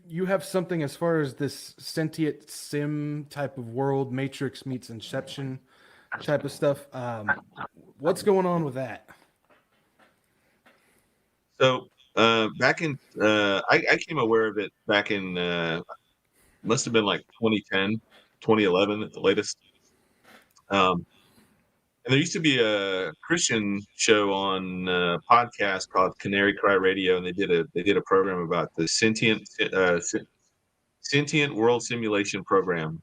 you have something as far as this sentient sim type of world, Matrix meets Inception type of stuff. What's going on with that? So back in I came aware of it back in must have been like 2010, 2011 at the latest. Um, and there used to be a Christian show on podcast called Canary Cry Radio, and they did a program about the Sentient World Simulation Program.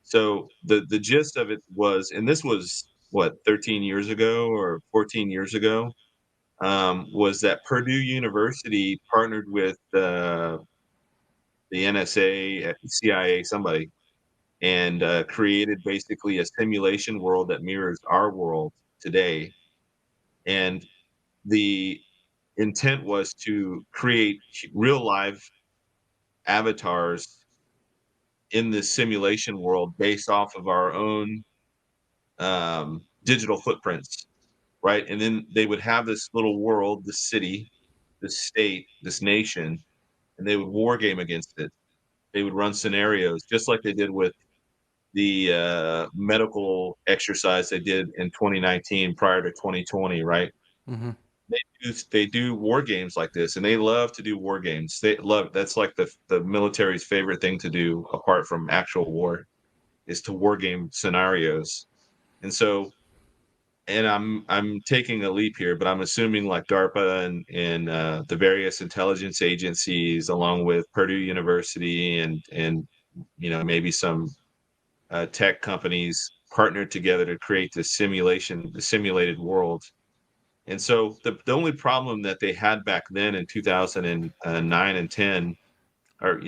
So the gist of it was, and this was what 13 years ago or 14 years ago, was that Purdue University partnered with the NSA, CIA, somebody, and created basically a simulation world that mirrors our world today. And the intent was to create real live avatars in this simulation world based off of our own digital footprints, right? And then they would have this little world, this city, this state, this nation, and they would war game against it. They would run scenarios just like they did with the medical exercise they did in 2019 prior to 2020, right? Hmm. They do war games like this, and they love to do war games. They love that's like the military's favorite thing to do, apart from actual war, is to war game scenarios. And so, and I'm taking a leap here, but I'm assuming like DARPA and the various intelligence agencies, along with Purdue University and maybe some tech companies partnered together to create the simulated world. And so the only problem that they had back then in 2009 and 10, or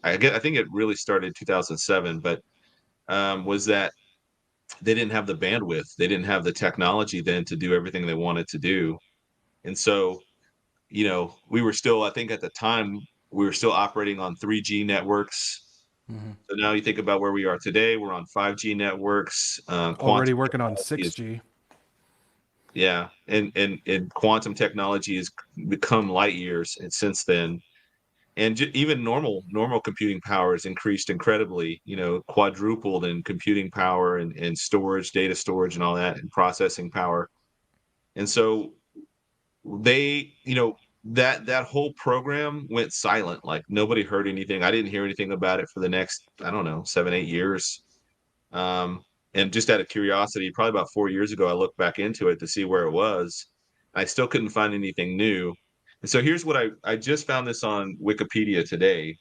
I think it really started 2007, but was that they didn't have the bandwidth, they didn't have the technology then to do everything they wanted to do. And so, we were still, I think at the time, we were still operating on 3G networks. Hmm. So now you think about where we are today, we're on 5G networks. Already Quantum working on technology is, 6G. yeah, and quantum technology has become light years since then. And even normal computing power has increased incredibly, quadrupled in computing power and storage, data storage, and all that, and processing power. And so they, that whole program went silent. Like nobody heard anything. I didn't hear anything about it for the next, I don't know, 7, 8 years. Um, and just out of curiosity, probably about 4 years ago, I looked back into it to see where it was. I still couldn't find anything new. And so here's what I just found this on Wikipedia today,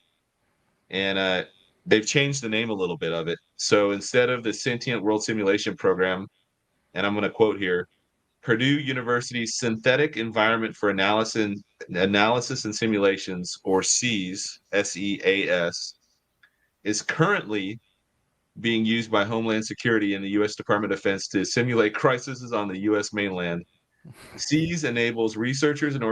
and they've changed the name a little bit of it. So instead of the Sentient World Simulation Program, and I'm going to quote here, Purdue University's Synthetic Environment for Analysis and Simulations, or SEAS, SEAS, is currently being used by Homeland Security and the U.S. Department of Defense to simulate crises on the U.S. mainland. SEAS enables researchers and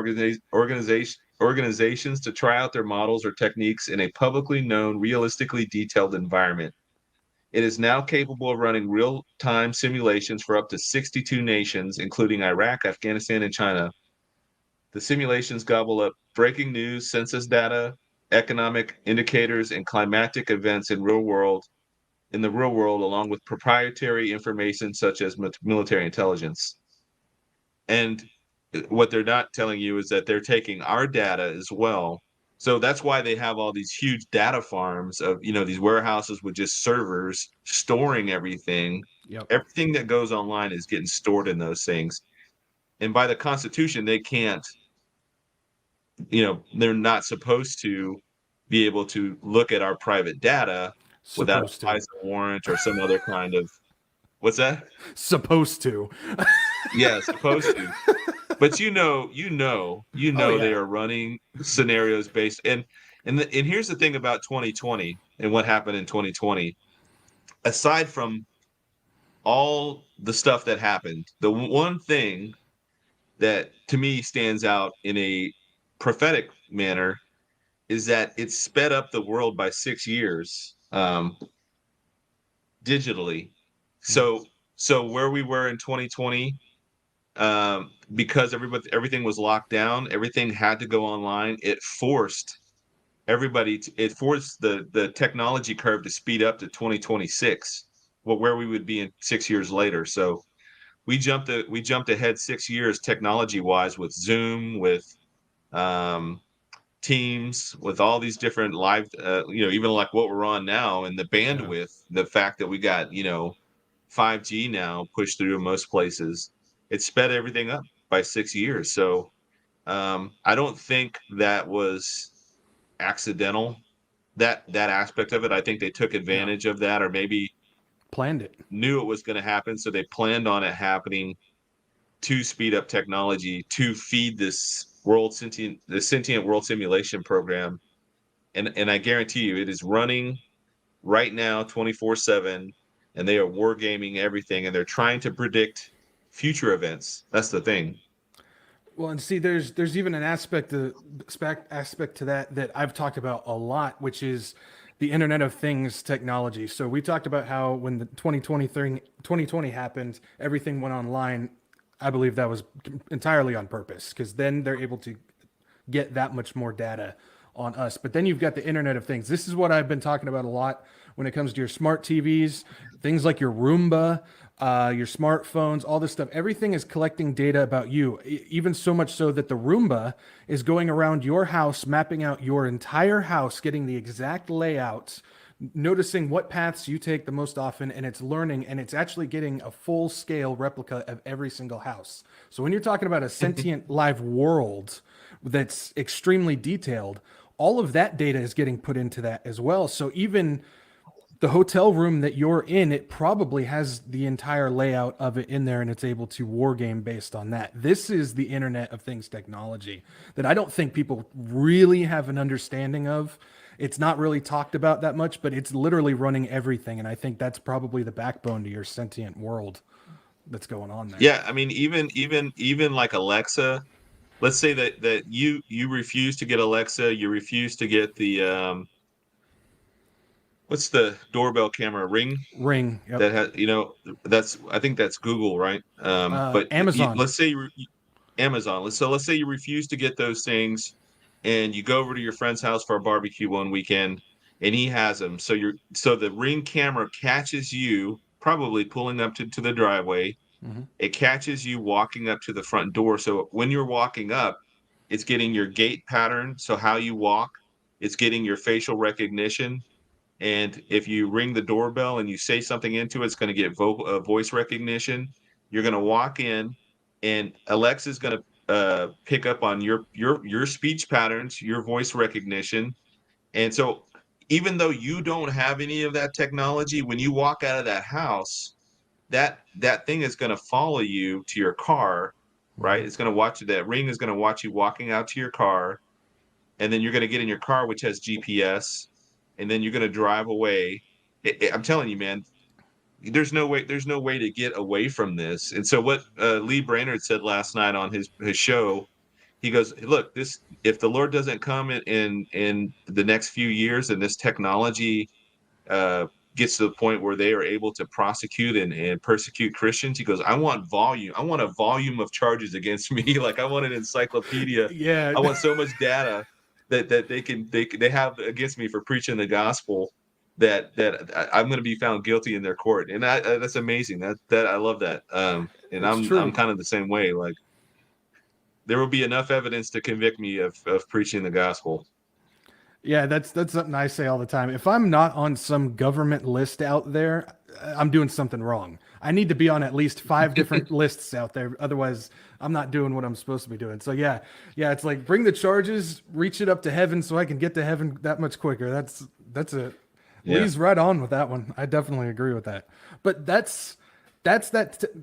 organizations to try out their models or techniques in a publicly known, realistically detailed environment. It is now capable of running real-time simulations for up to 62 nations, including Iraq, Afghanistan, and China. The simulations gobble up breaking news, census data, economic indicators, and climatic events in the real world, along with proprietary information such as military intelligence. And what they're not telling you is that they're taking our data as well. So that's why they have all these huge data farms of, these warehouses with just servers storing everything. Yep. Everything that goes online is getting stored in those things. And by the Constitution, they can't, they're not supposed to be able to look at our private data without Supposed a to. FISA warrant or some other kind of, what's that? Supposed to. Yeah, supposed to. But Oh they yeah. are running scenarios based, and here's the thing about 2020 and what happened in 2020. Aside from all the stuff that happened, the one thing that to me stands out in a prophetic manner is that it sped up the world by 6 years, digitally. Mm. So where we were in 2020, because everything was locked down, everything had to go online. It forced everybody it forced the technology curve to speed up to 2026, where we would be in 6 years later. So we jumped ahead 6 years technology wise with Zoom, with um, Teams, with all these different live, even like what we're on now, and the Yeah. bandwidth, the fact that we got 5G now pushed through in most places, it sped everything up by 6 years. So I don't think that was accidental. That aspect of it, I think they took Yeah. advantage of that, or maybe Planned it. knew it was going to happen, so they planned on it happening to speed up technology to feed the Sentient World Simulation Program. And I guarantee you, it is running right now 24/7, and they are wargaming everything, and they're trying to predict future events. That's the thing. Well, and see, there's even an aspect to that I've talked about a lot, which is the Internet of Things technology. So we talked about how when the 2020 happened, everything went online. I believe that was entirely on purpose because then they're able to get that much more data on us. But then you've got the Internet of Things. This is what I've been talking about a lot when it comes to your smart TVs, things like your Roomba, your smartphones, all this stuff. Everything is collecting data about you, even so much so that the Roomba is going around your house, mapping out your entire house, getting the exact layouts, noticing what paths you take the most often, and it's learning, and it's actually getting a full scale replica of every single house. So when you're talking about a sentient live world that's extremely detailed, all of that data is getting put into that as well. So even the hotel room that you're in, it probably has the entire layout of it in there, and it's able to war game based on that. This is the Internet of Things technology that I don't think people really have an understanding of. It's not really talked about that much, but it's literally running everything, and I think that's probably the backbone to your sentient world that's going on there. Yeah, I mean, even like Alexa. Let's say that you refuse to get Alexa, you refuse to get the what's the doorbell camera Ring Ring, yep. that has that's I think that's Google, right? But Amazon. let's say Amazon. Let's say you refuse to get those things, and you go over to your friend's house for a barbecue one weekend, and he has them. So the Ring camera catches you probably pulling up to the driveway. Hmm. It catches you walking up to the front door. So when you're walking up, it's getting your gait pattern. So how you walk, it's getting your facial recognition. And if you ring the doorbell and you say something into it, it's going to get voice recognition. You're going to walk in, and Alexa's going to pick up on your speech patterns, your voice recognition. And so, even though you don't have any of that technology, when you walk out of that house, that thing is going to follow you to your car, right? Hmm. It's going to watch you. That Ring is going to watch you walking out to your car, and then you're going to get in your car, which has GPS, and then you're going to drive away. I'm telling you, man, there's no way to get away from this. And so what Lee Brainerd said last night on his show, he goes, look, this if the Lord doesn't come in the next few years, and this technology uh, gets to the point where they are able to prosecute and persecute Christians, he goes, I want volume. I want a volume of charges against me. Like I want an encyclopedia. Yeah. I want so much data that they have against me for preaching the gospel that I'm going to be found guilty in their court. And that's amazing. That I love that. And It's I'm true. kind of the same way. Like there will be enough evidence to convict me of preaching the gospel. Yeah, that's something I say all the time. If I'm not on some government list out there, I'm doing something wrong. I need to be on at least 5 different lists out there. Otherwise, I'm not doing what I'm supposed to be doing. So yeah, it's like bring the charges, reach it up to heaven so I can get to heaven that much quicker. That's a Yeah. Lee's right on with that one. I definitely agree with that. But that's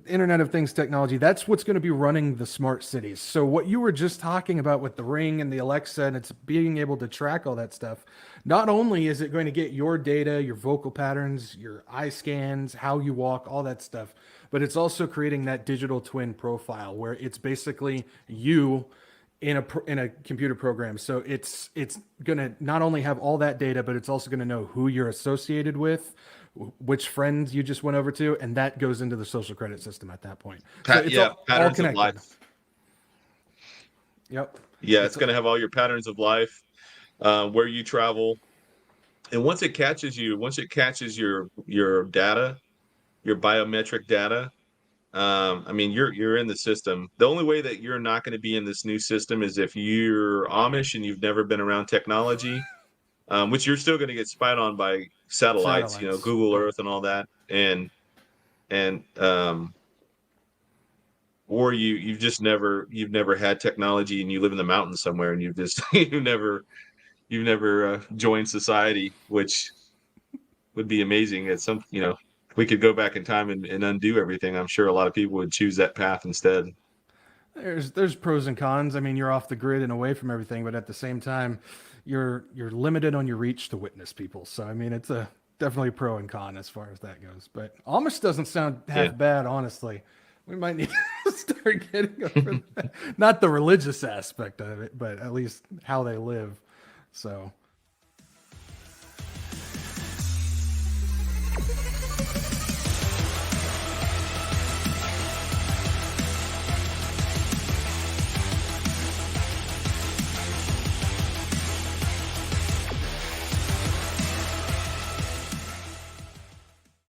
Internet of Things technology. That's what's going to be running the smart cities. So what you were just talking about with the Ring and the Alexa, and it's being able to track all that stuff. Not only is it going to get your data, your vocal patterns, your eye scans, how you walk, all that stuff, but it's also creating that digital twin profile where it's basically you in a computer program. So it's going to not only have all that data, but it's also going to know who you're associated with, which friends you just went over to, and that goes into the social credit system at that point. So it's all Patterns of connected. life. Yep. Yeah, It's it's going to have all your patterns of life. where you travel, and once it catches you, once it catches your data, your biometric data, I mean, you're in the system. The only way that you're not going to be in this new system is if you're Amish and you've never been around technology, which you're still going to get spied on by satellites, you know, Satellites. Google Yeah. Earth and all that, and or you've never had technology and you live in the mountains somewhere and you've just you've never joined society, which would be amazing. At some, you know, if we could go back in time and undo everything, I'm sure a lot of people would choose that path instead. There's pros and cons. I mean, you're off the grid and away from everything, but at the same time, you're limited on your reach to witness people. So I mean, it's a definitely pro and con as far as that goes. But Amish doesn't sound Yeah. half bad, honestly. We might need to start getting over that. Not the religious aspect of it, but at least how they live. So